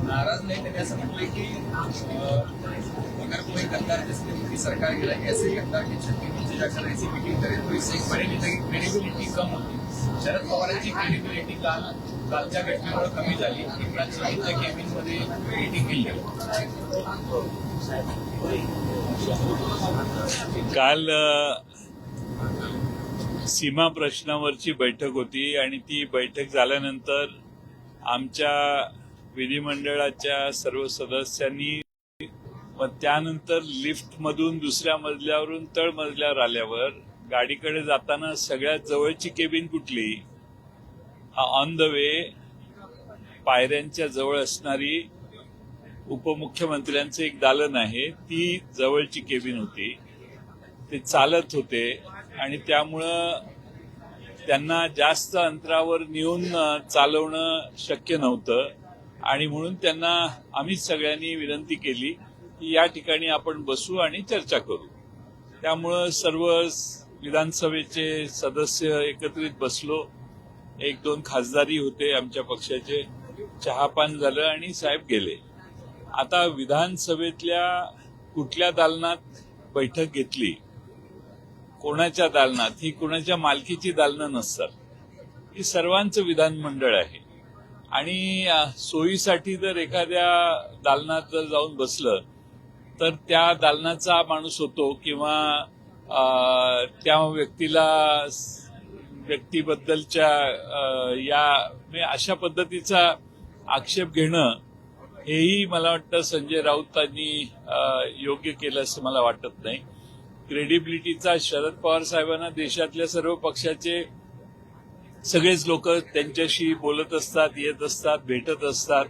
नाराज नहीं थे, ऐसा मतलब कि अगर कोई गद्दार जिसने उनकी सरकार गिरा ऐसे गद्दार की छुट्टी नीचे जाकर ऐसी मीटिंग करे तो इससे एक बड़ी नेता की क्रेडिबिलिटी कम होती. शरद पवारांची क्रेडिबिलिटी कालच्या घटनेमुळे कमी झाली. एकनाथ शिंदेच्या केबिनमध्ये मीटिंग केली. काल सीमा प्रश्नावरची बैठक होती आणि ती बैठक झाल्यानंतर आमच्या विधिमंडळाच्या सर्व सदस्यांनी व त्यानंतर लिफ्टमधून दुसऱ्या मजल्यावरून तळमजल्यावर आल्यावर गाडीकडे जाताना सगळ्यात जवळची केबिन कुठली, ऑन द वे पायऱ्यांच्या जवळ असणारी उपमुख्यमंत्र्यांचं एक दालन आहे, ती जवळची केबिन होती. ते चालत होते आणि त्यामुळं त्यांना जास्त अंतरावर नेऊन चालवणं शक्य नव्हतं आणि म्हणून त्यांना आम्ही सगळ्यांनी विनंती केली की या ठिकाणी आपण बसू आणि चर्चा करू. त्यामुळं सर्व विधानसभेचे सदस्य एकत्रित बसलो. 1-2 खासदारही होते आमच्या पक्षाचे. चहापान झालं आणि साहेब गेले. आता विधानसभेतल्या कुठल्या दालनात बैठक घेतली, कोणाच्या दालनात, ही कोणाच्या मालकीची दालनं नसतात. ही सर्वांचं विधानमंडळ आहे आणि सोयीसाठी जर एखाद्या दालनात जर जाऊन बसलं तर त्या दालनाचा माणूस होतो किंवा त्या व्यक्तीबद्दलच्या अशा पद्धतीचा आक्षेप घेणं हेही मला वाटतं संजय राऊतांनी योग्य केलं असं मला वाटत नाही. क्रेडिबिलिटीचा शरद पवार साहेबांना देशातल्या सर्व पक्षाचे सगळेच लोक त्यांच्याशी बोलत असतात, येत असतात, भेटत असतात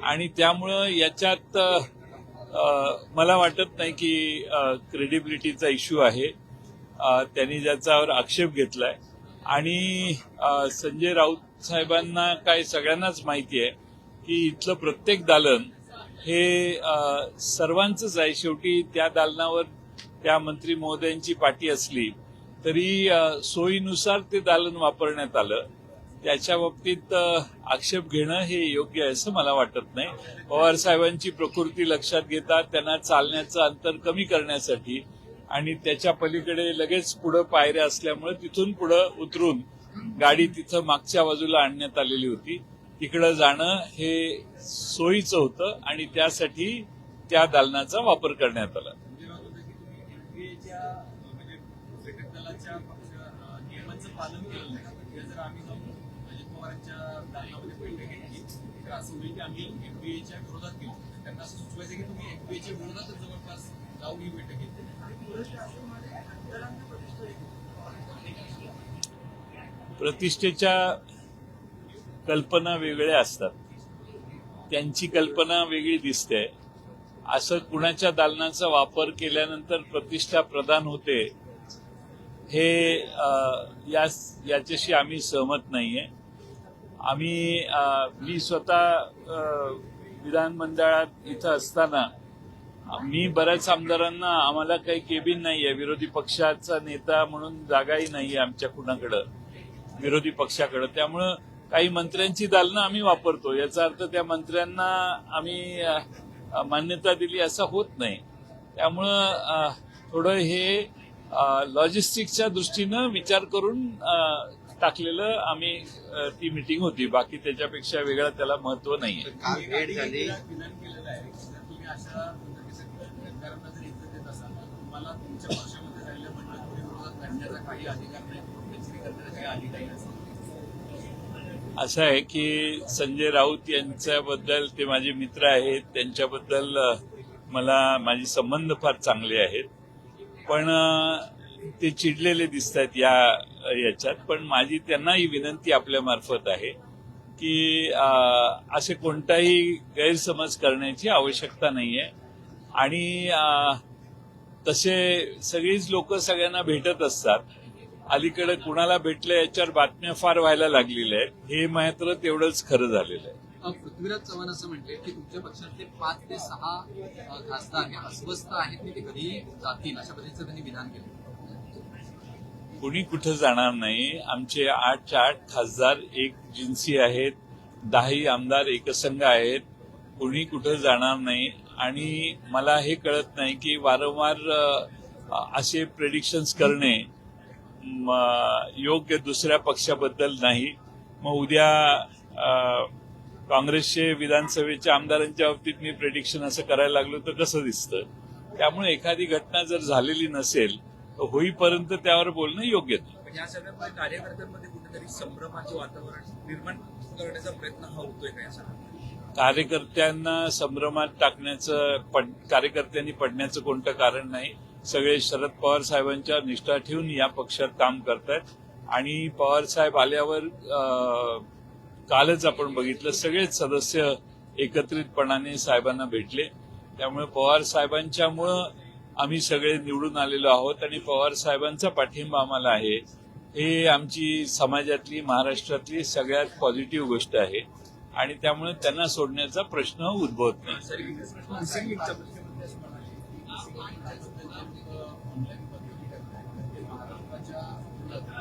आणि त्यामुळं याच्यात मला वाटत नाही की क्रेडिबिलिटीचा इश्यू आहे. त्यांनी ज्याच्यावर आक्षेप घेतलाय आणि संजय राऊत साहेबांना काय सगळ्यांनाच माहिती आहे की इथलं प्रत्येक दालन हे सर्वांचंच आहे. शेवटी त्या दालनावर त्या मंत्री महोदयांची पाटी असली तरी सोयीनुसार ते दालन वापरण्यात आलं. त्याच्या बाबतीत आक्षेप घेणं हे योग्य आहे असं मला वाटत नाही. पवार साहेबांची प्रकृती लक्षात घेता त्यांना चालण्याचं अंतर कमी करण्यासाठी आणि त्याच्या पलीकडे लगेच पुढं पायऱ्या असल्यामुळे तिथून पुढं उतरून गाडी तिथं मागच्या बाजूला आणण्यात आलेली होती. तिकडं जाणं हे सोयीचं होतं आणि त्यासाठी त्या दालनाचा वापर करण्यात आला. नियमांचं पालन केलं नाही जर आम्ही जाऊन अजित पवारांच्या दालनामध्ये बैठक घेतली तर असं होईल की आम्ही एफडीएच्या विरोधात गेलो. त्यांना असं सुचवायचं की तुम्ही एफडीएच्या विरोधातच जवळपास जाऊन ही बैठक घेतली. प्रतिष्ठेच्या कल्पना वेगळ्या असतात, त्यांची कल्पना वेगळी दिसते. असं कुणाच्या दालनाचा वापर केल्यानंतर प्रतिष्ठा प्रदान होते हे याच्याशी आम्ही सहमत नाहीये. मी स्वतः विधानमंडळात इथं असताना मी बऱ्याच आमदारांना आम्हाला काही केबिन नाहीये, विरोधी पक्षाचा नेता म्हणून जागाही नाहीये आमच्या कुणाकडं विरोधी पक्षाकडं. त्यामुळं काही मंत्र्यांची दालनं आम्ही वापरतो. याचा अर्थ त्या मंत्र्यांना आम्ही मान्यता दिली असं होत नाही. त्यामुळं थोडं हे लॉजिस्टिक्सच्या दृष्टीनं विचार करून टाकलेलं आम्ही ती मीटिंग होती. बाकी त्याच्यापेक्षा वेगळं त्याला महत्व नाहीये. असं आहे की संजय राऊत यांच्याबद्दल, ते माझे मित्र आहेत, त्यांच्याबद्दल माझे संबंध फार चांगले आहेत. पण ते चिडलेले दिसत आहेत याच्यात. पण माझी त्यांनाही विनंती आपल्या मार्फत आहे की असे कोणताही गैरसमज करण्याची आवश्यकता नाहीये. आणि तसे सगळीच लोक सगळ्यांना भेटत असतात अलीकडे कुणाला भेटलं याच्यावर बातम्या फार व्हायला लागलेल्या आहेत. हे मात्र तेवढंच खरं झालेलं आहे. पृथ्वीराज चव्हाण असं म्हणते की तुमच्या पक्षातले 5 ते 6 खासदार हे अस्वस्थ आहेत की ते कधीही जातील, अशा पद्धतीचं त्यांनी विधान केलं. कुणी कुठं जाणार नाही. आमचे 8 खासदार एक जिन्सी आहेत, 10 आमदार एकसंघ आहेत. कुणी कुठं जाणार नाही. आणि मला हे कळत नाही की वारंवार असे प्रेडिक्शन्स करणे योग्य दुसऱ्या पक्षाबद्दल नाही. मग उद्या काँग्रेसचे विधानसभेच्या आमदारांच्या बाबतीत मी प्रेडिक्शन असं करायला लागलो तर कसं दिसतं. त्यामुळे एखादी घटना जर झालेली नसेल तर होईपर्यंत त्यावर बोलणं योग्य नाही. पण या सगळ्यामध्ये कार्यकर्त्यांमध्ये कुठेतरी संभ्रमाचे वातावरण निर्माण करण्याचा प्रयत्न हा होतोय का या सगळ्या? कार्यकर्त्यांना संभ्रमात टाकण्याचं कार्यकर्त्यांनी पडण्याचं कोणतं कारण नाही. सगळे शरद पवार साहेबांच्या निष्ठा ठेवून या पक्षात काम करतायत. आणि पवार साहेब आल्यावर कालच आपण बघितलं सगळेच सदस्य एकत्रितपणाने साहेबांना भेटले. त्यामुळे पवार साहेबांच्यामुळं आम्ही सगळे निवडून आलेलो आहोत आणि पवार साहेबांचा पाठिंबा आम्हाला आहे. हे आमची समाजातली महाराष्ट्रातली सगळ्यात पॉझिटिव्ह गोष्ट आहे आणि त्यामुळे त्यांना सोडण्याचा प्रश्न उद्भवत नाही.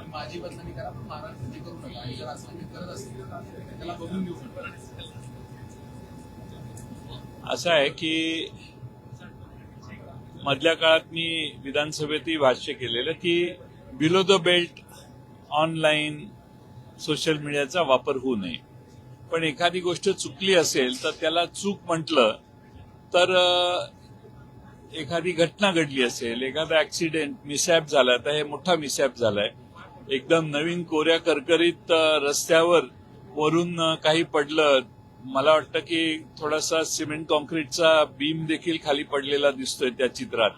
माझी बदनामी करा पण महाराष्ट्राची करू नका, आणि जर असं करत असतील त्याला बघून घेऊ. असं आहे की मधल्या काळात मी विधानसभेतही भाष्य केलेलं की below the belt online social मीडियाचा वापर होऊ नये. पण एखादी गोष्ट चुकली असेल तर त्याला चूक म्हटलं तर एखादी घटना घडली असेल, एखादा ऍक्सिडेंट मिसहॅप झाला तर हे मोठा मिसहॅप झालाय. एकदम नवीन कोऱ्या करकरीत रस्त्यावर वरून काही पडलं. मला वाटतं की थोडासा सिमेंट कॉन्क्रीटचा बीम देखील खाली पडलेला दिसतोय त्या चित्रात.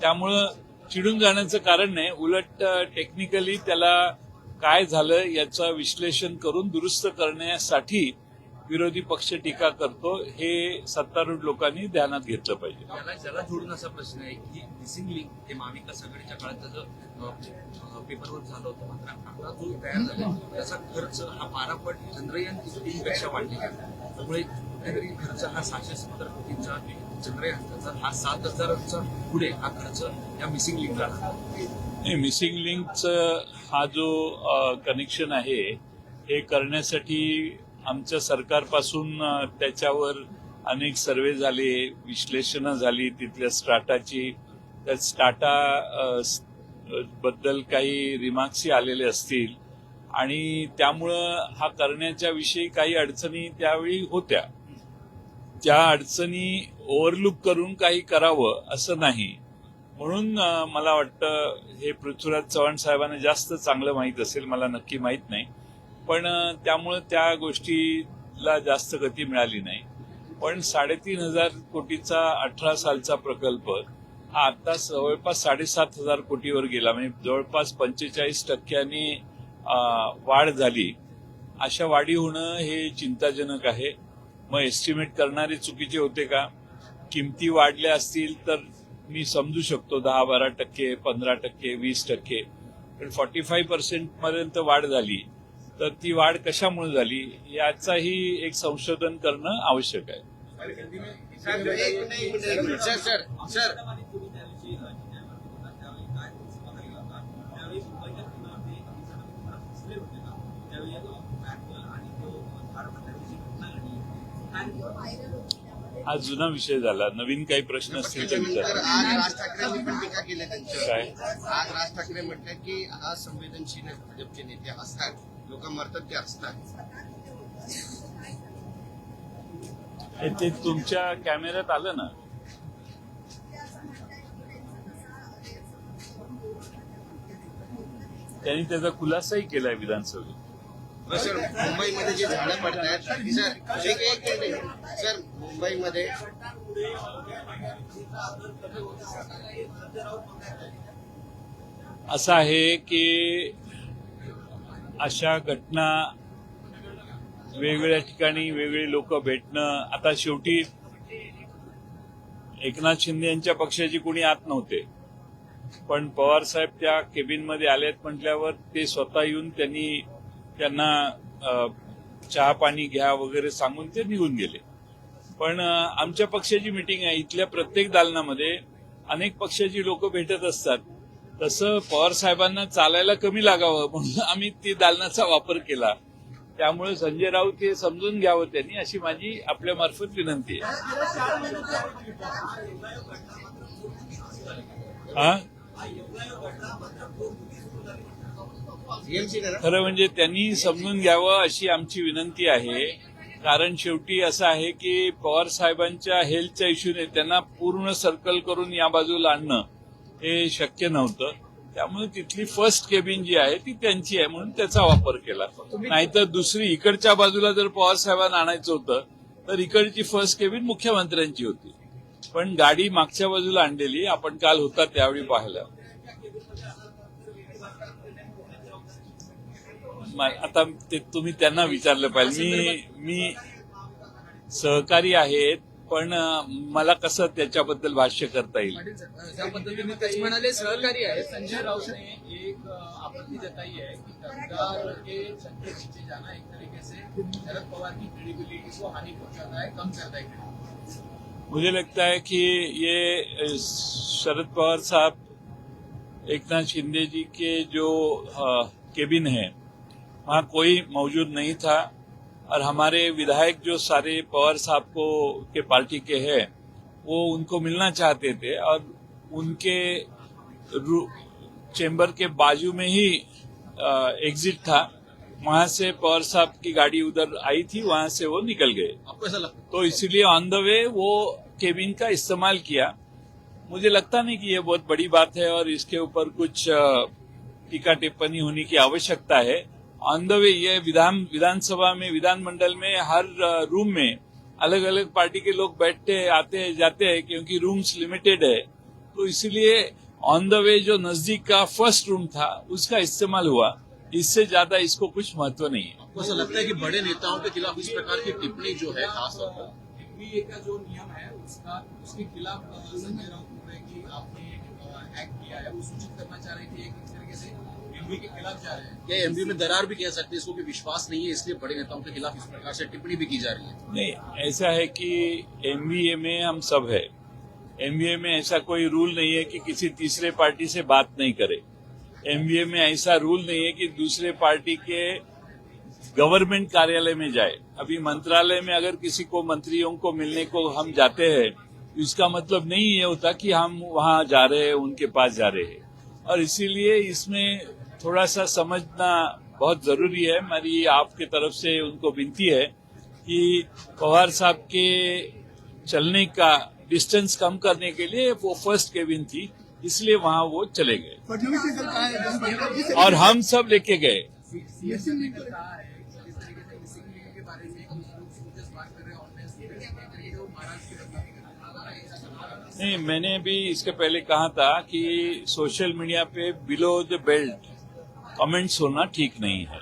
त्यामुळं चिडून जाण्याचं कारण नाही. उलट टेक्निकली त्याला काय झालं याचं विश्लेषण करून दुरुस्त करण्यासाठी विरोधी पक्ष टीका करतो. हे सत्तारूढ लोकांनी ध्यानात घेतलं पाहिजे. त्याला जोडून असा प्रश्न आहे की मिसिंग लिंक हे महाविकास आघाडीच्या काळात त्याचं पेपरवर झालं होतं, मात्र आता जो तयार झाला त्याचा खर्च हा 12 पट चंद्रयान 3पेक्षा वाढलेला आहे. त्यामुळे कुठेतरी खर्च हा 670 कोटींचा, चंद्रयानचा हा 7,000चा पुढे हा खर्च या मिसिंग लिंकला आहे. मिसिंग लिंकचं हा जो कनेक्शन आहे हे करण्यासाठी आमच्या सरकारपासून त्याच्यावर अनेक सर्वे झाले, विश्लेषणं झाली तिथल्या स्ट्राटाची. त्या स्टाटा बद्दल काही रिमार्क्सही आलेले असतील आणि त्यामुळं हा करण्याच्या विषयी काही अडचणी त्यावेळी होत्या. त्या अडचणी ओव्हरलूक करून काही करावं असं नाही. म्हणून मला वाटतं हे पृथ्वीराज चव्हाण साहेबांना जास्त चांगलं माहीत असेल, मला नक्की माहीत नाही. पण त्यामुळे त्या गोष्टीला जास्त गती मिळाली नाही. पण 3,500 कोटीचा 18 सालचा प्रकल्प हा आता जवळपास 7,500 कोटीवर गेला. म्हणजे जवळपास 45% वाढ झाली. अशा वाढी होणं हे चिंताजनक आहे. मग एस्टिमेट करणारे चुकीचे होते का? किमती वाढल्या असतील तर मी समजू शकतो 10-12%, 15%, 20%. पण 45% पर्यंत वाढ झाली तर ती वाढ कशामुळे झाली याचाही एक संशोधन करणं आवश्यक आहे. हा जुना विषय झाला. नवीन काही प्रश्न असतील तर विचार. आज राज ठाकरेंनी पण टीका केली त्यांच्यावर. काय? आज राज ठाकरे म्हणतात की हा संवेदनशील भाजपचे नेते असतात, लोक मरतात ते असतात. ते तुमच्या कॅमेऱ्यात आलं ना. त्यांनी त्याचा खुलासाही केलाय विधानसभेत. सर, मुंबईमध्ये जे झाडं पडतात सर, एक मिनिट सर, मुंबईमध्ये असं आहे की अशा घटना वेगवेगळ्या ठिकाणी वेगळे लोक भेटणं. आता शेवटी एकनाथ शिंदे यांच्या पक्षाची कोणी आत नव्हते. पण पवार साहेब त्या केबिनमध्ये आलेत म्हटल्यावर ते स्वतः येऊन त्यांना चहा पाणी घ्या वगैरे सांगून ते निघून गेले. पण आमच्या पक्षाची मीटिंग आहे, इथल्या प्रत्येक दालनामध्ये अनेक पक्षाची लोक भेटत असतात. तसं पवार साहेबांना चालायला कमी लागावं म्हणून आम्ही ती दालनाचा वापर केला. त्यामुळे संजय राऊत हे समजून घ्यावं त्यांनी, अशी माझी आपल्या मार्फत विनंती आहे. खरं म्हणजे त्यांनी समजून घ्यावं अशी आमची विनंती आहे. कारण शेवटी असं आहे की पवार साहेबांच्या हेल्थच्या इश्यूने त्यांना पूर्ण सर्कल करून या बाजूला आणणं हे शक्य नव्हतं. त्यामुळे तिथली फर्स्ट केबिन जी आहे ती त्यांची आहे म्हणून त्याचा वापर केला. नाहीतर दुसरी इकडच्या बाजूला जर पवार साहेबांना आणायचं होतं तर इकडची फर्स्ट केबिन मुख्यमंत्र्यांची होती. पण गाडी मागच्या बाजूला आणलेली आपण काल होता त्यावेळी पाहिलं. आता ते तुम्ही त्यांना विचारलं पाहिजे. मी सहकारी आहेत पण मला कसं त्याच्याबद्दल भाष्य करता येईल. ज्या पद्धतीने तेच म्हणाले सहकारी आहे. संजय राऊतने एक आपत्ति जताई है कि गद्दार के चंगे नीचे जाना एक तरीके से शरद पवार की क्रेडिबिलिटी को हानि पहुंचाता है, कम करता है. मुझे लगता है कि ये शरद पवार साहब, एकनाथ शिंदे जी के जो केबिन है वहाँ कोई मौजूद नहीं था और हमारे विधायक जो सारे पवार साहब को के पार्टी के हैं वो उनको मिलना चाहते थे और उनके चेंबर के बाजू में ही एग्जिट था. वहां से पवार साहब की गाड़ी उधर आई थी, वहां से वो निकल गए. आपको ऐसा लगता है? तो इसीलिए ऑन द वे वो केबिन का इस्तेमाल किया. मुझे लगता नहीं कि ये बहुत बड़ी बात है और इसके ऊपर कुछ टीका टिप्पणी होने की आवश्यकता है. ऑन द वे ये विधानसभा में, विधानमंडल में हर रूम में अलग अलग पार्टी के लोग बैठते आते जाते हैं क्योंकि रूम्स लिमिटेड है. तो इसीलिए ऑन द वे जो नजदीक का फर्स्ट रूम था उसका इस्तेमाल हुआ. इससे ज्यादा इसको कुछ महत्व नहीं है. आपको ऐसा लगता है कि बड़े नेताओं के खिलाफ इस प्रकार की टिप्पणी जो है खासतौर पर एनडीए का जो नियम है उसके खिलाफ संजय राउत बोल रहे हैं कि आपने एक्ट किया है, वो सूचित करना चाह रहे थे एक तरीके से एमवी के खिलाफ जा रहे हैं. क्या एमवी में दरार भी कह सकते हैं इसको कि विश्वास नहीं है इसलिए बड़े नेताओं के खिलाफ इस प्रकार से टिप्पणी भी की जा रही है? नहीं, ऐसा है कि एमवीए में हम सब है. एमवीए में ऐसा कोई रूल नहीं है कि किसी तीसरे पार्टी से बात नहीं करे. एमवीए में ऐसा रूल नहीं है कि दूसरे पार्टी के गवर्नमेंट कार्यालय में जाए. अभी मंत्रालय में अगर किसी को मंत्रियों को मिलने को हम जाते हैं इसका मतलब नहीं ये होता कि हम वहां जा रहे हैं, उनके पास जा रहे हैं. और इसीलिए इसमें थोड़ा सा समझना बहुत जरूरी है. मेरी आपके तरफ से उनको विनती है कि पवार साहब के चलने का डिस्टेंस कम करने के लिए वो फर्स्ट केबिन थी, इसलिए वहां वो चले गए और हम सब लेके गए. नहीं, मैंने भी इसके पहले कहा था कि social media pay below the belt comments होना ठीक नहीं है.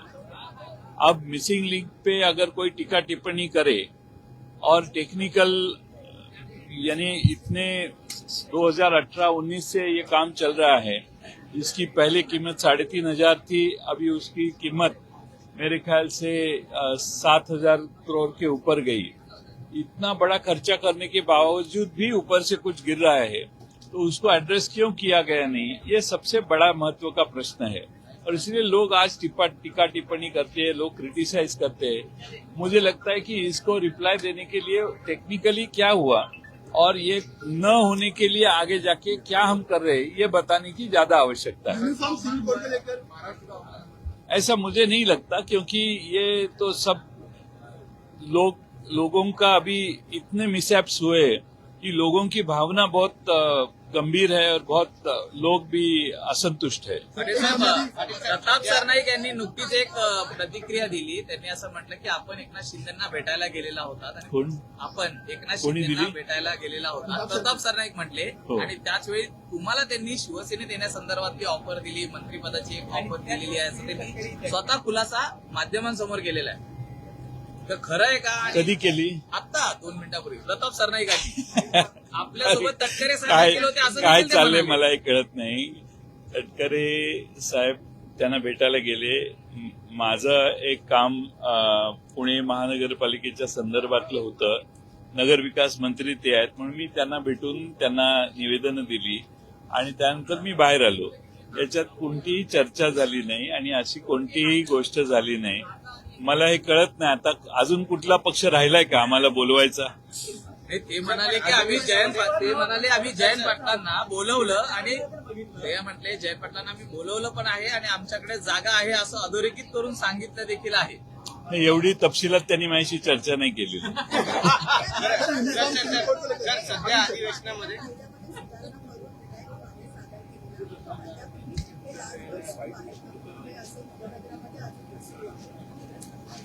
अब मिसिंग लिंक पे अगर कोई टीका टिप्पणी करे और टेक्निकल यानी इतने 2018-19 से ये काम चल रहा है, इसकी पहले कीमत 3,500 थी, अभी उसकी कीमत मेरे ख्याल से 7,000 करोड़ के ऊपर गई. इतना बड़ा खर्चा करने के बावजूद भी ऊपर से कुछ गिर रहा है तो उसको एड्रेस क्यों किया गया नहीं, ये सबसे बड़ा महत्व का प्रश्न है. और इसलिए लोग आज टीका टिप्पणी करते हैं, लोग क्रिटिसाइज करते हैं. मुझे लगता है कि इसको रिप्लाई देने के लिए टेक्निकली क्या हुआ और ये न होने के लिए आगे जाके क्या हम कर रहे हैं ये बताने की ज्यादा आवश्यकता है. ऐसा मुझे नहीं लगता क्योंकि ये तो सब लोगों का अभी इतने मिसहैप्स हुए कि लोगों की भावना बहुत गंभीर है और बहुत लोग भी असंतुष्ट है. प्रताप सरनाईक यांनी नुकतीच एक प्रतिक्रिया दिली. त्यांनी असं म्हटलं की आपण एकनाथ शिंदेना भेटायला गेलेला होता. आपण एकनाथ शिंदेना भेटायला गेलेला होता प्रताप सरनाईक म्हटले. आणि त्याच वेळी तुम्हाला त्यांनी शिवसेनेत येण्यासंदर्भातली ऑफर दिली, मंत्रिपदाची एक ऑफर दिलेली आहे असं त्यांनी स्वतः खुलासा माध्यमांसमोर केलेला आहे. तर खरं आहे का? आणि कधी केली? आता 2 मिनिटापूर्वी प्रताप सरनाईकांनी आपल्यासोबत तटकरे साहेब काय केले होते असं काय देखील ते चाललंय म्हणाले. मला हे कळत नाही. तटकरे साहेब त्यांना भेटायला गेले. माझं एक काम पुणे महानगरपालिकेच्या संदर्भातलं होतं. नगरविकास मंत्री ते आहेत म्हणून मी त्यांना भेटून त्यांना निवेदनं दिली आणि त्यानंतर मी बाहेर आलो. याच्यात कोणतीही चर्चा झाली नाही आणि अशी कोणतीही गोष्ट झाली नाही. मला हे कळत नाही आता अजून कुठला पक्ष राहिलाय का आम्हाला बोलवायचा? नाही, ते म्हणाले की आम्ही जयंत पाटलांना बोलवलं आणि ते म्हटले जयंत पाटलांना आम्ही बोलवलं पण आहे आणि आमच्याकडे जागा आहे असं अधोरेखित करून सांगितलं देखील आहे. नाही, एवढी तपशिलात त्यांनी माझ्याशी चर्चा नाही केली. सर सध्या अधिवेशनामध्ये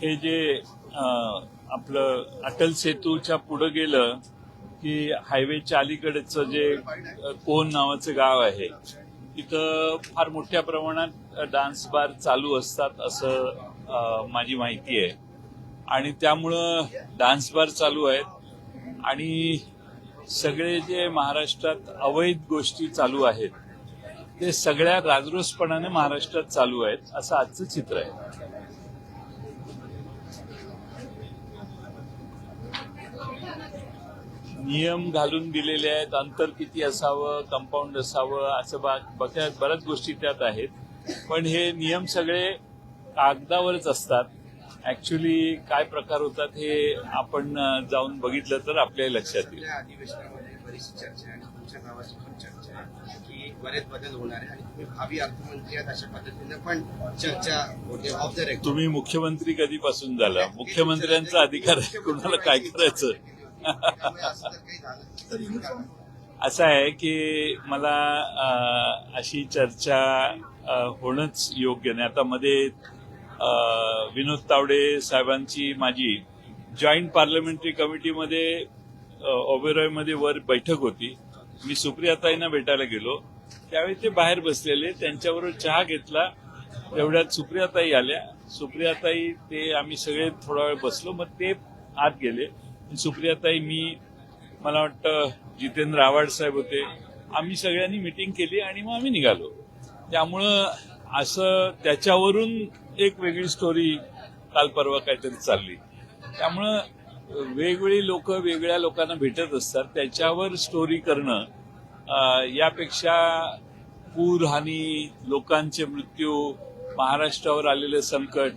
हे जे आपलं अटल सेतूच्या पुढे गेलं की हायवेच्या अलीकडचं जे कोण नावाचं गाव आहे तिथं फार मोठ्या प्रमाणात डान्स बार चालू असतात असं माझी माहिती आहे आणि त्यामुळं डान्स बार चालू आहेत आणि सगळे जे महाराष्ट्रात अवैध गोष्टी चालू आहेत ते सगळ्या राजरोसपणाने महाराष्ट्रात चालू आहेत असं आजचं चित्र आहे. नियम घालून दिलेले आहेत. अंतर किती असावं, कंपाऊंड असावं असं बऱ्याच गोष्टी त्यात आहेत. पण हे नियम सगळे कागदावरच असतात. ऍक्च्युली काय प्रकार होतात हे आपण जाऊन बघितलं तर आपल्याला लक्षात येईल. आपल्या अधिवेशनामध्ये बरीचशी चर्चा आहे आणि तुमच्या नावाची पण चर्चा आहे की बरेच बदल होणार आहे आणि तुम्ही भावी अर्थमंत्री आहात अशा पद्धतीने पण चर्चा होते. ऑफ द रेकॉर्ड तुम्ही मुख्यमंत्री कधीपासून झाला? मुख्यमंत्र्यांचा अधिकार आहे कुणाला काय करायचं. असं आहे की मला अशी चर्चा होणंच योग्य नाही. आता मध्ये विनोद तावडे साहेबांची माझी जॉईंट पार्लमेंटरी कमिटीमध्ये ओबेरॉयमध्ये वर बैठक होती. मी सुप्रियाताईंना भेटायला गेलो त्यावेळी ते बाहेर बसलेले. त्यांच्याबरोबर चहा घेतला. तेवढ्यात सुप्रियाताई आल्या. सुप्रियाताई ते आम्ही सगळे थोडा वेळ बसलो. मग ते आत गेले. सुप्रियाताई मी मला वाटतं जितेंद्र आव्हाड साहेब होते. आम्ही सगळ्यांनी मिटिंग केली आणि मग आम्ही निघालो. त्यामुळं असं त्याच्यावरून एक वेगळी स्टोरी काल परवा काहीतरी चालली. त्यामुळं वेगवेगळी लोक वेगळ्या लोकांना भेटत असतात. त्याच्यावर स्टोरी करणं यापेक्षा पूर हानी, लोकांचे मृत्यू, महाराष्ट्रावर आलेलं संकट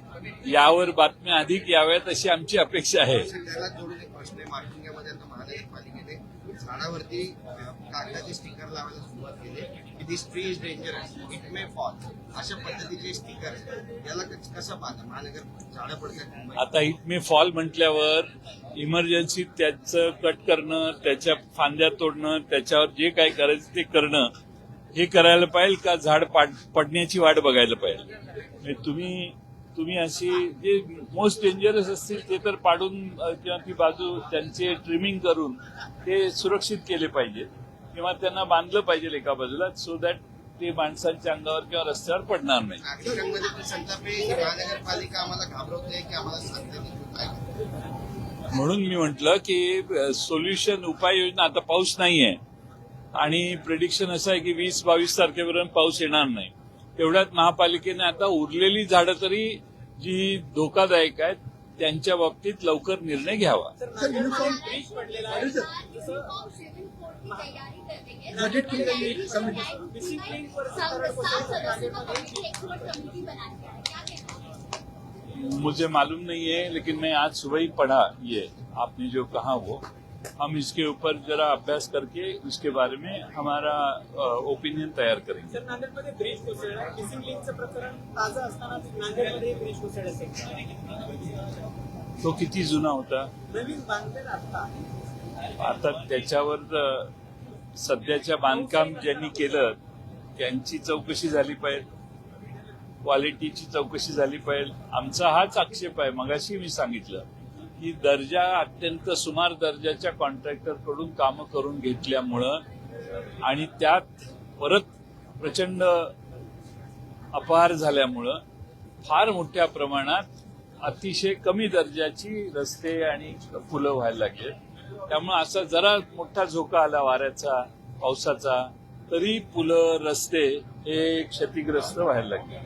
यावर बातम्या अधिक याव्यात अशी आमची अपेक्षा आहे. त्याला जोडून एक प्रश्न आहे. मार्किंगामध्ये आता महानगरपालिकेने झाडावरती कागदाचे स्टिकर लावायला सुरुवात केली की this tree is dangerous, it may fall, अशा पद्धतीचे स्टिकर आहेत. याला कसं पाहता? महानगर झाडं पडतात. आता इट मे फॉल म्हटल्यावर इमर्जन्सी त्याचं कट करणं, त्याच्या फांद्या तोडणं, त्याच्यावर जे काय करायचं ते करणं हे करायला पाहिजे का झाड पडण्याची वाट बघायला पाहिजे? तुम्ही अशी जे मोस्ट डेंजरस असतील ते तर पाडून किंवा ती बाजू त्यांचे ट्रिमिंग करून ते सुरक्षित केले पाहिजे किंवा त्यांना बांधलं पाहिजे एका बाजूला सो दॅट ते माणसांच्या अंगावर किंवा रस्त्यावर पडणार नाही. नागरिकांमध्ये संताप आहे की महानगरपालिका आम्हाला घाबरवते की आम्हाला सांगते नाही. म्हणून मी म्हटलं की सोल्युशन उपाययोजना. आता पाऊस नाहीये आणि प्रेडिक्शन असं आहे की 20-22 तारखेपर्यंत पाऊस येणार नाही. तेवढ्यात महापालिकेने आता उरलेली झाडं तरी जी धोकादायक आहेत त्यांच्या बाबतीत लवकर निर्णय घ्यावा. मुझे मालूम नहीं है लेकिन मैं आज सुबह ही पढ़ा ये आपने जो कहा वो. हम इसके ऊपर जरा अभ्यास करके उसके बारे में हमारा ओपिनियन तयार करेंगे. सर, नांदेडमध्ये ब्रिज कोसळला. मिसिंग लिंकचं प्रकरण ताजं असताना नांदेडमध्ये ब्रिज कोसळ असेल. तो किती जुना होता? नवीन बांधलेला आता त्याच्यावर सध्याच्या बांधकाम ज्यांनी केलं त्यांची चौकशी झाली पाहिजे, क्वालिटीची चौकशी झाली पाहिजे. आमचा हाच आक्षेप आहे. मगाशी मी सांगितलं की दर्जा अत्यंत सुमार दर्जाच्या कॉन्ट्रॅक्टरकडून कामं करून घेतल्यामुळं आणि त्यात परत प्रचंड अपहार झाल्यामुळं फार मोठ्या प्रमाणात अतिशय कमी दर्जाची रस्ते आणि पुलं व्हायला लागले. त्यामुळे असा जरा मोठा झोका आला वाऱ्याचा पावसाचा तरी पुलं रस्ते हे क्षतिग्रस्त व्हायला लागले.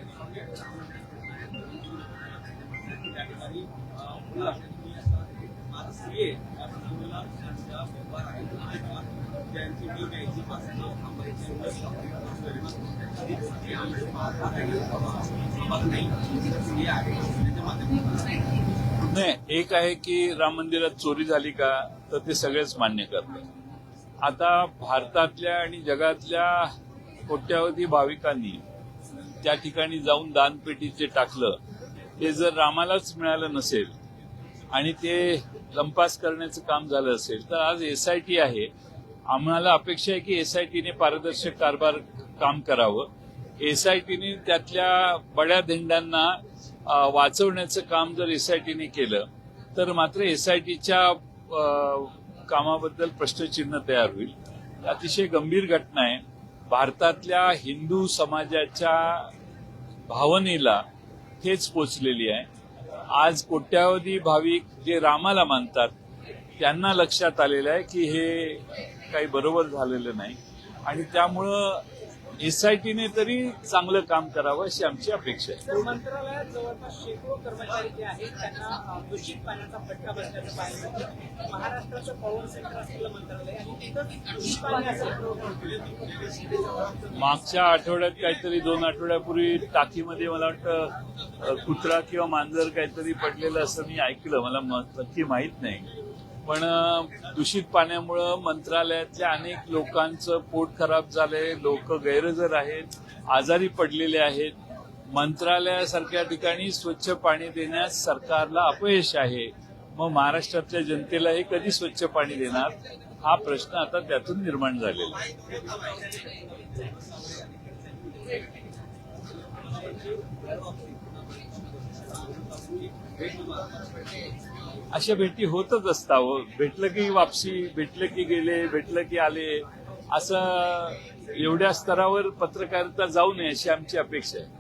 नाही, एक आहे की राम मंदिरात चोरी झाली का तर ते सगळेच मान्य करतात. आता भारतातल्या आणि जगातल्या कोट्यावधी भाविकांनी त्या ठिकाणी जाऊन दानपेटीचे टाकलं ते जर रामालाच मिळालं नसेल आणि ते लंपास करण्याचं काम झालं असेल तर आज एसआयटी आहे. आम्हाला अपेक्षा आहे की एसआयटीने पारदर्शक कारभार काम करावं. एसआयटीने त्यातल्या बड्या धेंडांना वाचवण्याचं काम जर एसआयटीने केलं तर मात्र एसआयटीच्या कामाबद्दल प्रश्नचिन्ह तयार होईल. अतिशय गंभीर घटना आहे. भारतातल्या हिंदू समाजाच्या भावनेला ठेच पोचलेली आहे. आज कोट्यावधी भाविक जे रामाला मानतात त्यांना लक्षात आलेलं आहे की हे काही बरोबर झालेलं नाही आणि त्यामुळं एसआयटीने तरी चांगलं काम करावं अशी आमची अपेक्षा आहे. मंत्रालयात जवळपास शेकडो कर्मचारी जे आहेत त्यांना दूषित पाण्याचा फटका बसल्याचं पाहिलं. महाराष्ट्राचं पॉवर सेंटर असलेलं मंत्रालय आणि तिथं दूषित पाणी असेल. मागच्या आठवड्यात काहीतरी 2 आठवड्यापूर्वी टाकीमध्ये मला वाटतं कुत्रा किंवा मांजर काहीतरी पडलेलं असं मी ऐकलं. मला नक्की माहित नाही. पण दूषित पाण्यामुळं मंत्रालयातल्या अनेक लोकांचं पोट खराब झालंय. लोक गैरहजर आहेत, आजारी पडलेले आहेत. मंत्रालयासारख्या ठिकाणी स्वच्छ पाणी देण्यास सरकारला अपयश आहे. मग महाराष्ट्रातल्या जनतेला हे कधी स्वच्छ पाणी देणार हा प्रश्न आता त्यातून निर्माण झालेला आहे. अशा भेटी होतच असतात. भेटलं की वापसी, भेटलं की गेले, भेटलं की आले, असं एवढ्या स्तरावर पत्रकारिता जाऊ नये अशी आमची अपेक्षा आहे.